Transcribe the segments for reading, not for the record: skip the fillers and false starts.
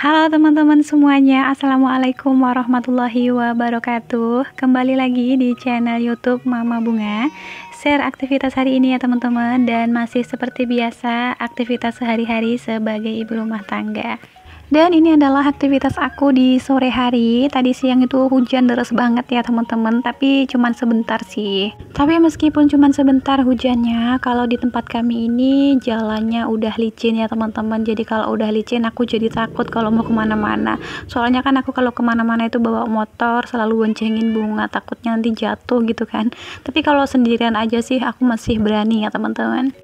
Halo teman-teman semuanya, Assalamualaikum warahmatullahi wabarakatuh. Kembali lagi di channel YouTube Mama Bunga. Share aktivitas hari ini ya teman-teman. Dan masih seperti biasa, aktivitas sehari-hari sebagai ibu rumah tangga. Dan ini adalah aktivitas aku di sore hari. Tadi siang itu hujan deras banget ya teman-teman, tapi cuman sebentar sih. Tapi meskipun cuman sebentar hujannya, kalau di tempat kami ini jalannya udah licin ya teman-teman. Jadi kalau udah licin aku jadi takut kalau mau kemana-mana. Soalnya kan aku kalau kemana-mana itu bawa motor, selalu boncengin bunga, takutnya nanti jatuh gitu kan. Tapi kalau sendirian aja sih aku masih berani ya teman-teman.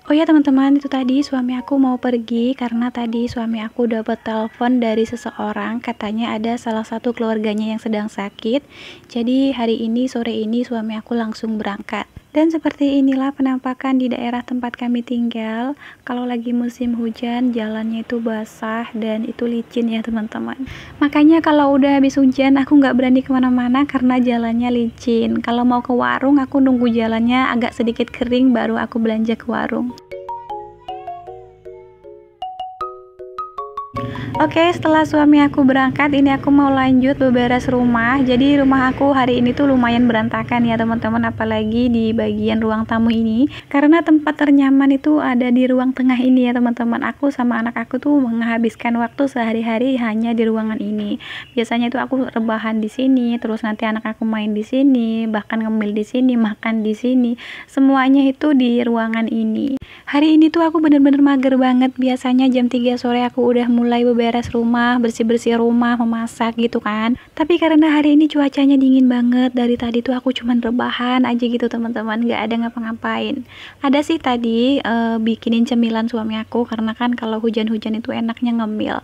Oh ya teman-teman, itu tadi suami aku mau pergi karena tadi suami aku dapat telepon dari seseorang, katanya ada salah satu keluarganya yang sedang sakit. Jadi hari ini sore ini suami aku langsung berangkat. Dan seperti inilah penampakan di daerah tempat kami tinggal. Kalau lagi musim hujan, jalannya itu basah dan itu licin ya teman-teman. Makanya kalau udah habis hujan, aku nggak berani kemana-mana karena jalannya licin. Kalau mau ke warung, aku nunggu jalannya agak sedikit kering baru aku belanja ke warung. Oke, setelah suami aku berangkat, ini aku mau lanjut beberes rumah. Jadi rumah aku hari ini tuh lumayan berantakan ya teman-teman, apalagi di bagian ruang tamu ini. Karena tempat ternyaman itu ada di ruang tengah ini ya teman-teman. Aku sama anak aku tuh menghabiskan waktu sehari-hari hanya di ruangan ini. Biasanya itu aku rebahan di sini, terus nanti anak aku main di sini, bahkan ngemil di sini, makan di sini. Semuanya itu di ruangan ini. Hari ini tuh aku bener-bener mager banget. Biasanya jam 3 sore aku udah mulai beberes rumah, bersih-bersih rumah, memasak gitu kan. Tapi karena hari ini cuacanya dingin banget, dari tadi tuh aku cuman rebahan aja gitu teman-teman, gak ada ngapa-ngapain. Ada sih tadi bikinin cemilan suami aku, karena kan kalau hujan-hujan itu enaknya ngemil.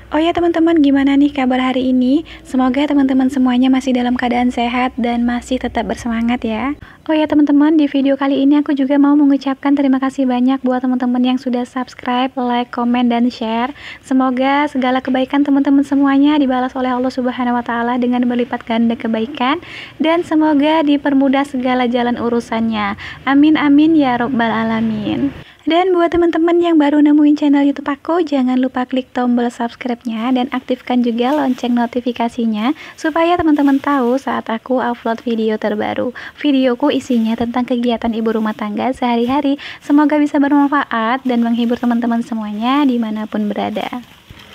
Oh ya teman-teman, gimana nih kabar hari ini? Semoga teman-teman semuanya masih dalam keadaan sehat dan masih tetap bersemangat ya. Oh ya teman-teman, di video kali ini aku juga mau mengucapkan terima kasih banyak buat teman-teman yang sudah subscribe, like, komen, dan share. Semoga segala kebaikan teman-teman semuanya dibalas oleh Allah Subhanahu wa Ta'ala dengan berlipat ganda kebaikan, dan semoga dipermudah segala jalan urusannya. Amin amin ya robbal alamin. Dan buat teman-teman yang baru nemuin channel YouTube aku, jangan lupa klik tombol subscribe-nya dan aktifkan juga lonceng notifikasinya supaya teman-teman tahu saat aku upload video terbaru. Videoku isinya tentang kegiatan ibu rumah tangga sehari-hari. Semoga bisa bermanfaat dan menghibur teman-teman semuanya dimanapun berada.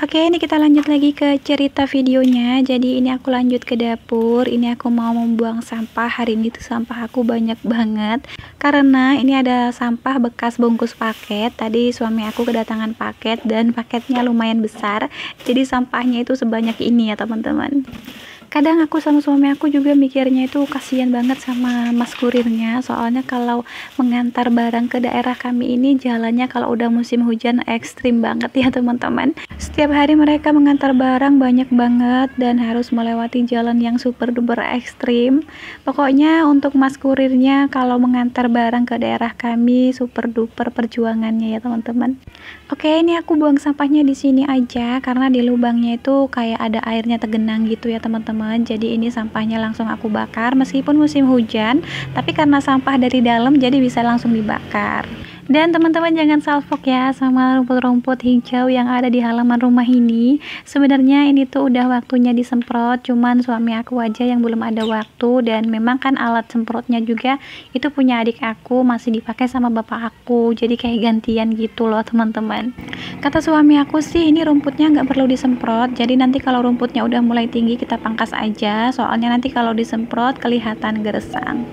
Oke, ini kita lanjut lagi ke cerita videonya. Jadi ini aku lanjut ke dapur. Ini aku mau membuang sampah. Hari ini tuh sampah aku banyak banget, karena ini ada sampah bekas bungkus paket. Tadi suami aku kedatangan paket dan paketnya lumayan besar, jadi sampahnya itu sebanyak ini ya teman-teman. Kadang aku sama suami aku juga mikirnya itu kasihan banget sama mas kurirnya, soalnya kalau mengantar barang ke daerah kami ini jalannya kalau udah musim hujan ekstrim banget ya teman-teman. Setiap hari mereka mengantar barang banyak banget dan harus melewati jalan yang super duper ekstrim. Pokoknya untuk mas kurirnya kalau mengantar barang ke daerah kami super duper perjuangannya ya teman-teman. Oke, ini aku buang sampahnya di sini aja karena di lubangnya itu kayak ada airnya tergenang gitu ya teman-teman. Jadi ini sampahnya langsung aku bakar meskipun musim hujan, tapi karena sampah dari dalam jadi bisa langsung dibakar. Dan teman-teman jangan salfok ya sama rumput-rumput hijau yang ada di halaman rumah ini. Sebenarnya ini tuh udah waktunya disemprot, cuman suami aku aja yang belum ada waktu. Dan memang kan alat semprotnya juga itu punya adik aku, masih dipakai sama bapak aku, jadi kayak gantian gitu loh teman-teman. Kata suami aku sih ini rumputnya nggak perlu disemprot, jadi nanti kalau rumputnya udah mulai tinggi kita pangkas aja, soalnya nanti kalau disemprot kelihatan gersang.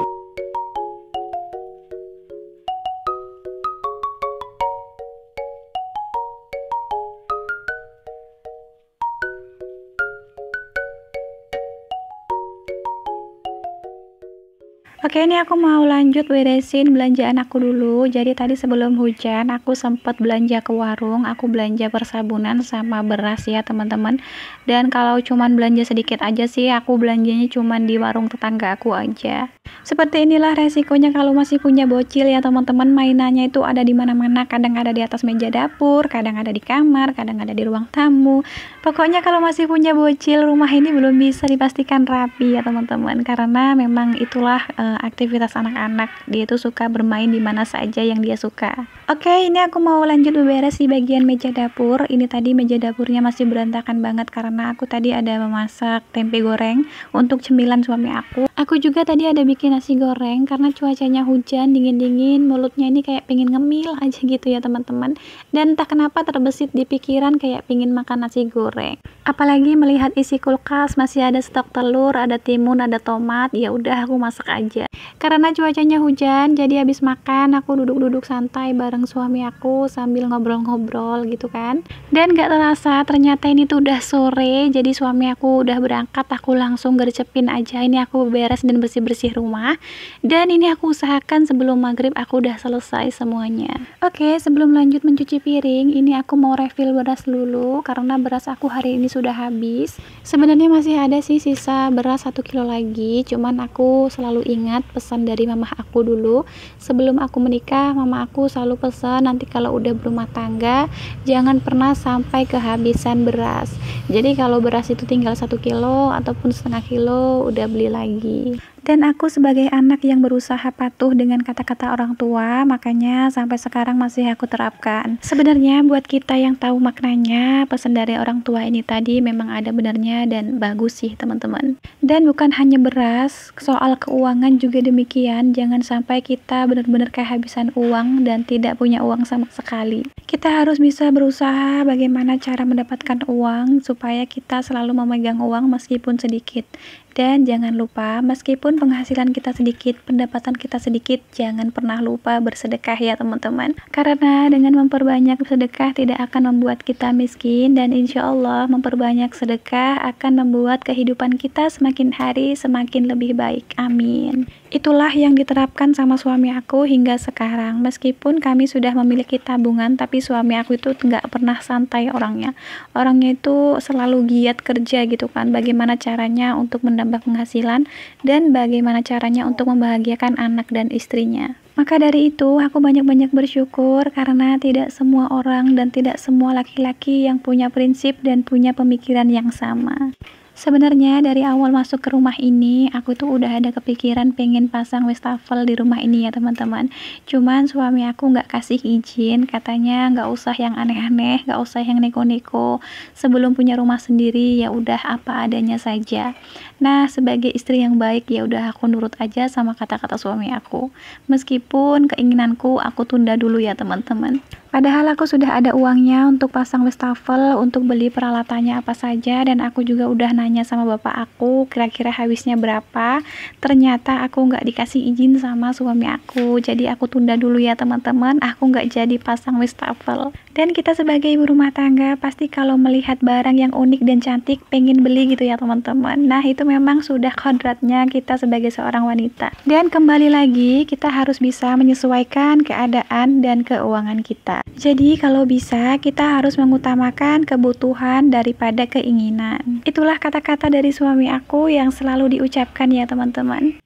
Oke, ini aku mau lanjut beresin belanjaan aku dulu. Jadi tadi sebelum hujan aku sempat belanja ke warung, aku belanja persabunan sama beras ya teman-teman. Dan kalau cuman belanja sedikit aja sih, aku belanjanya cuman di warung tetangga aku aja. Seperti inilah resikonya kalau masih punya bocil ya teman-teman, mainannya itu ada di mana-mana, kadang ada di atas meja dapur, kadang ada di kamar, kadang ada di ruang tamu. Pokoknya kalau masih punya bocil, rumah ini belum bisa dipastikan rapi ya teman-teman, karena memang itulah aktivitas anak-anak, dia itu suka bermain di mana saja yang dia suka. Oke, ini aku mau lanjut beberes di bagian meja dapur. Ini tadi meja dapurnya masih berantakan banget karena aku tadi ada memasak tempe goreng untuk cemilan suami aku. Aku juga tadi ada bikin nasi goreng karena cuacanya hujan, dingin-dingin, mulutnya ini kayak pengen ngemil aja gitu ya teman-teman. Dan entah kenapa terbesit di pikiran kayak pengen makan nasi goreng. Apalagi melihat isi kulkas masih ada stok telur, ada timun, ada tomat, ya udah aku masak aja. Karena cuacanya hujan, jadi habis makan aku duduk-duduk santai bareng suami aku sambil ngobrol-ngobrol gitu kan. Dan gak terasa ternyata ini tuh udah sore, jadi suami aku udah berangkat, aku langsung gercepin aja. Ini aku beres dan bersih-bersih rumah. Dan ini aku usahakan sebelum maghrib aku udah selesai semuanya. Oke, sebelum lanjut mencuci piring, ini aku mau refill beras dulu karena beras aku hari ini sudah habis. Sebenarnya masih ada sih sisa beras 1 kilo lagi, cuman aku selalu ingat pesan dari mama aku dulu. Sebelum aku menikah, mama aku selalu pesan nanti kalau udah berumah tangga jangan pernah sampai kehabisan beras. Jadi kalau beras itu tinggal 1 kilo ataupun setengah kilo udah beli lagi. Dan aku sebagai anak yang berusaha patuh dengan kata-kata orang tua, makanya sampai sekarang masih aku terapkan. Sebenarnya buat kita yang tahu maknanya, pesan dari orang tua ini tadi memang ada benarnya dan bagus sih teman-teman. Dan bukan hanya beras, soal keuangan juga demikian. Jangan sampai kita benar-benar kehabisan uang dan tidak punya uang sama sekali. Kita harus bisa berusaha bagaimana cara mendapatkan uang supaya kita selalu memegang uang meskipun sedikit. Dan jangan lupa, meskipun penghasilan kita sedikit, pendapatan kita sedikit, jangan pernah lupa bersedekah ya teman-teman. Karena dengan memperbanyak sedekah tidak akan membuat kita miskin, dan insya Allah memperbanyak sedekah akan membuat kehidupan kita semakin hari semakin lebih baik. Amin. Itulah yang diterapkan sama suami aku hingga sekarang. Meskipun kami sudah memiliki tabungan, tapi suami aku itu nggak pernah santai orangnya. Orangnya itu selalu giat kerja gitu kan. Bagaimana caranya untuk menambah penghasilan dan bagaimana caranya untuk membahagiakan anak dan istrinya. Maka dari itu, aku banyak-banyak bersyukur karena tidak semua orang dan tidak semua laki-laki yang punya prinsip dan punya pemikiran yang sama. Sebenarnya dari awal masuk ke rumah ini, aku tuh udah ada kepikiran pengen pasang wastafel di rumah ini ya teman-teman. Cuman suami aku nggak kasih izin, katanya nggak usah yang aneh-aneh, nggak usah yang neko-neko. Sebelum punya rumah sendiri ya udah apa adanya saja. Nah, sebagai istri yang baik ya udah aku nurut aja sama kata-kata suami aku. Meskipun keinginanku aku tunda dulu ya teman-teman. Padahal aku sudah ada uangnya untuk pasang wastafel, untuk beli peralatannya apa saja, dan aku juga udah nanya sama bapak aku kira-kira habisnya berapa. Ternyata aku nggak dikasih izin sama suami aku, jadi aku tunda dulu ya teman-teman, aku nggak jadi pasang wastafel. Dan kita sebagai ibu rumah tangga pasti kalau melihat barang yang unik dan cantik pengen beli gitu ya teman-teman. Nah itu memang sudah kodratnya kita sebagai seorang wanita. Dan kembali lagi kita harus bisa menyesuaikan keadaan dan keuangan kita. Jadi kalau bisa kita harus mengutamakan kebutuhan daripada keinginan. Itulah kata-kata dari suami aku yang selalu diucapkan ya teman-teman.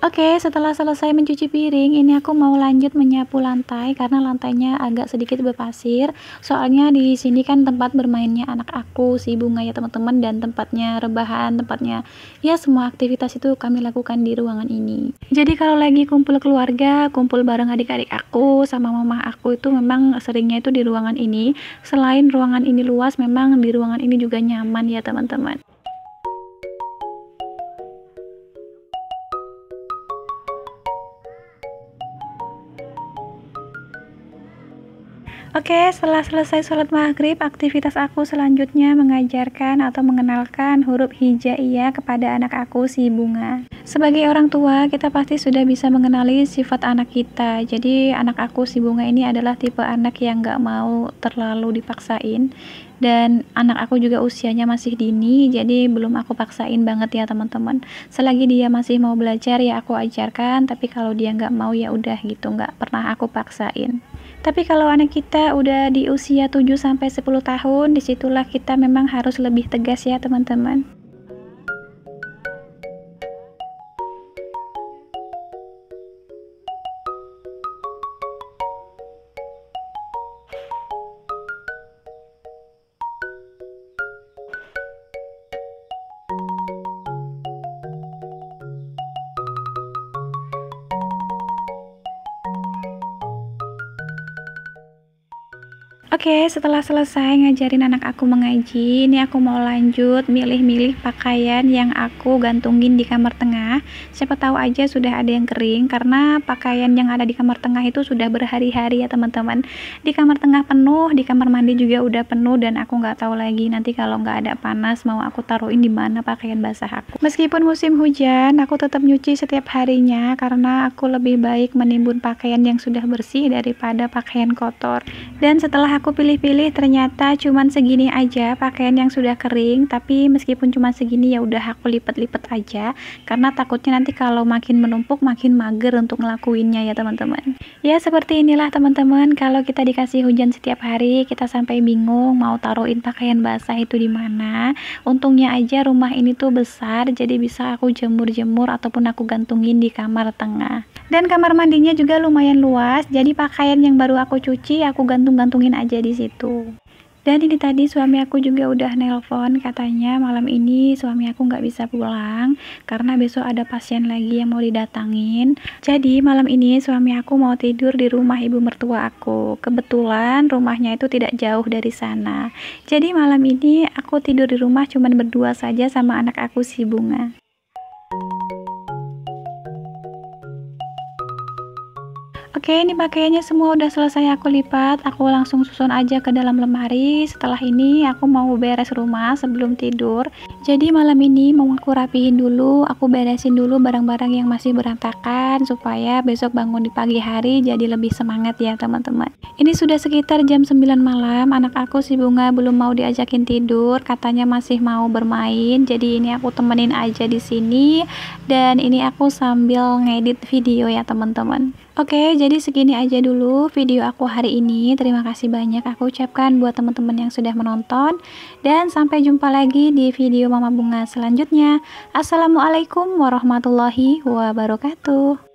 Oke, setelah selesai mencuci piring, ini aku mau lanjut menyapu lantai karena lantainya agak sedikit berpasir. Soalnya di sini kan tempat bermainnya anak aku, si Bunga ya teman-teman, dan tempatnya rebahan, tempatnya ya semua aktivitas itu kami lakukan di ruangan ini. Jadi kalau lagi kumpul keluarga, kumpul bareng adik-adik aku sama mama aku itu memang seringnya itu di ruangan ini. Selain ruangan ini luas, memang di ruangan ini juga nyaman ya teman-teman. Oke, setelah selesai sholat maghrib, aktivitas aku selanjutnya mengajarkan atau mengenalkan huruf hijaiyah kepada anak aku, si Bunga. Sebagai orang tua, kita pasti sudah bisa mengenali sifat anak kita. Jadi, anak aku, si Bunga ini adalah tipe anak yang gak mau terlalu dipaksain. Dan anak aku juga usianya masih dini, jadi belum aku paksain banget ya teman-teman. Selagi dia masih mau belajar ya aku ajarkan, tapi kalau dia nggak mau ya udah gitu, nggak pernah aku paksain. Tapi kalau anak kita udah di usia 7-10 tahun, disitulah kita memang harus lebih tegas ya teman-teman. Oke, setelah selesai ngajarin anak aku mengaji, ini aku mau lanjut milih-milih pakaian yang aku gantungin di kamar tengah. Siapa tahu aja sudah ada yang kering, karena pakaian yang ada di kamar tengah itu sudah berhari-hari ya teman-teman. Di kamar tengah penuh, di kamar mandi juga udah penuh, dan aku nggak tahu lagi nanti kalau nggak ada panas mau aku taruhin di mana pakaian basah aku. Meskipun musim hujan, aku tetap nyuci setiap harinya karena aku lebih baik menimbun pakaian yang sudah bersih daripada pakaian kotor. Dan setelah aku pilih-pilih, ternyata cuman segini aja pakaian yang sudah kering, tapi meskipun cuma segini ya udah aku lipat-lipat aja karena takutnya nanti kalau makin menumpuk makin mager untuk ngelakuinnya ya teman-teman. Ya seperti inilah teman-teman, kalau kita dikasih hujan setiap hari kita sampai bingung mau taruhin pakaian basah itu di mana. Untungnya aja rumah ini tuh besar, jadi bisa aku jemur-jemur ataupun aku gantungin di kamar tengah. Dan kamar mandinya juga lumayan luas, jadi pakaian yang baru aku cuci aku gantung-gantungin aja di situ. Dan ini tadi suami aku juga udah nelpon, katanya malam ini suami aku nggak bisa pulang karena besok ada pasien lagi yang mau didatangin. Jadi malam ini suami aku mau tidur di rumah ibu mertua aku. Kebetulan rumahnya itu tidak jauh dari sana. Jadi malam ini aku tidur di rumah cuman berdua saja sama anak aku si Bunga. Oke, ini pakaiannya semua udah selesai aku lipat, aku langsung susun aja ke dalam lemari. Setelah ini aku mau beres rumah sebelum tidur. Jadi malam ini mau aku rapihin dulu, aku beresin dulu barang-barang yang masih berantakan supaya besok bangun di pagi hari jadi lebih semangat ya teman-teman. Ini sudah sekitar jam 9 malam, anak aku si Bunga belum mau diajakin tidur, katanya masih mau bermain. Jadi ini aku temenin aja di sini dan ini aku sambil ngedit video ya teman-teman. Oke, jadi segini aja dulu video aku hari ini. Terima kasih banyak aku ucapkan buat teman-teman yang sudah menonton. Dan sampai jumpa lagi di video Mama Bunga selanjutnya. Assalamualaikum warahmatullahi wabarakatuh.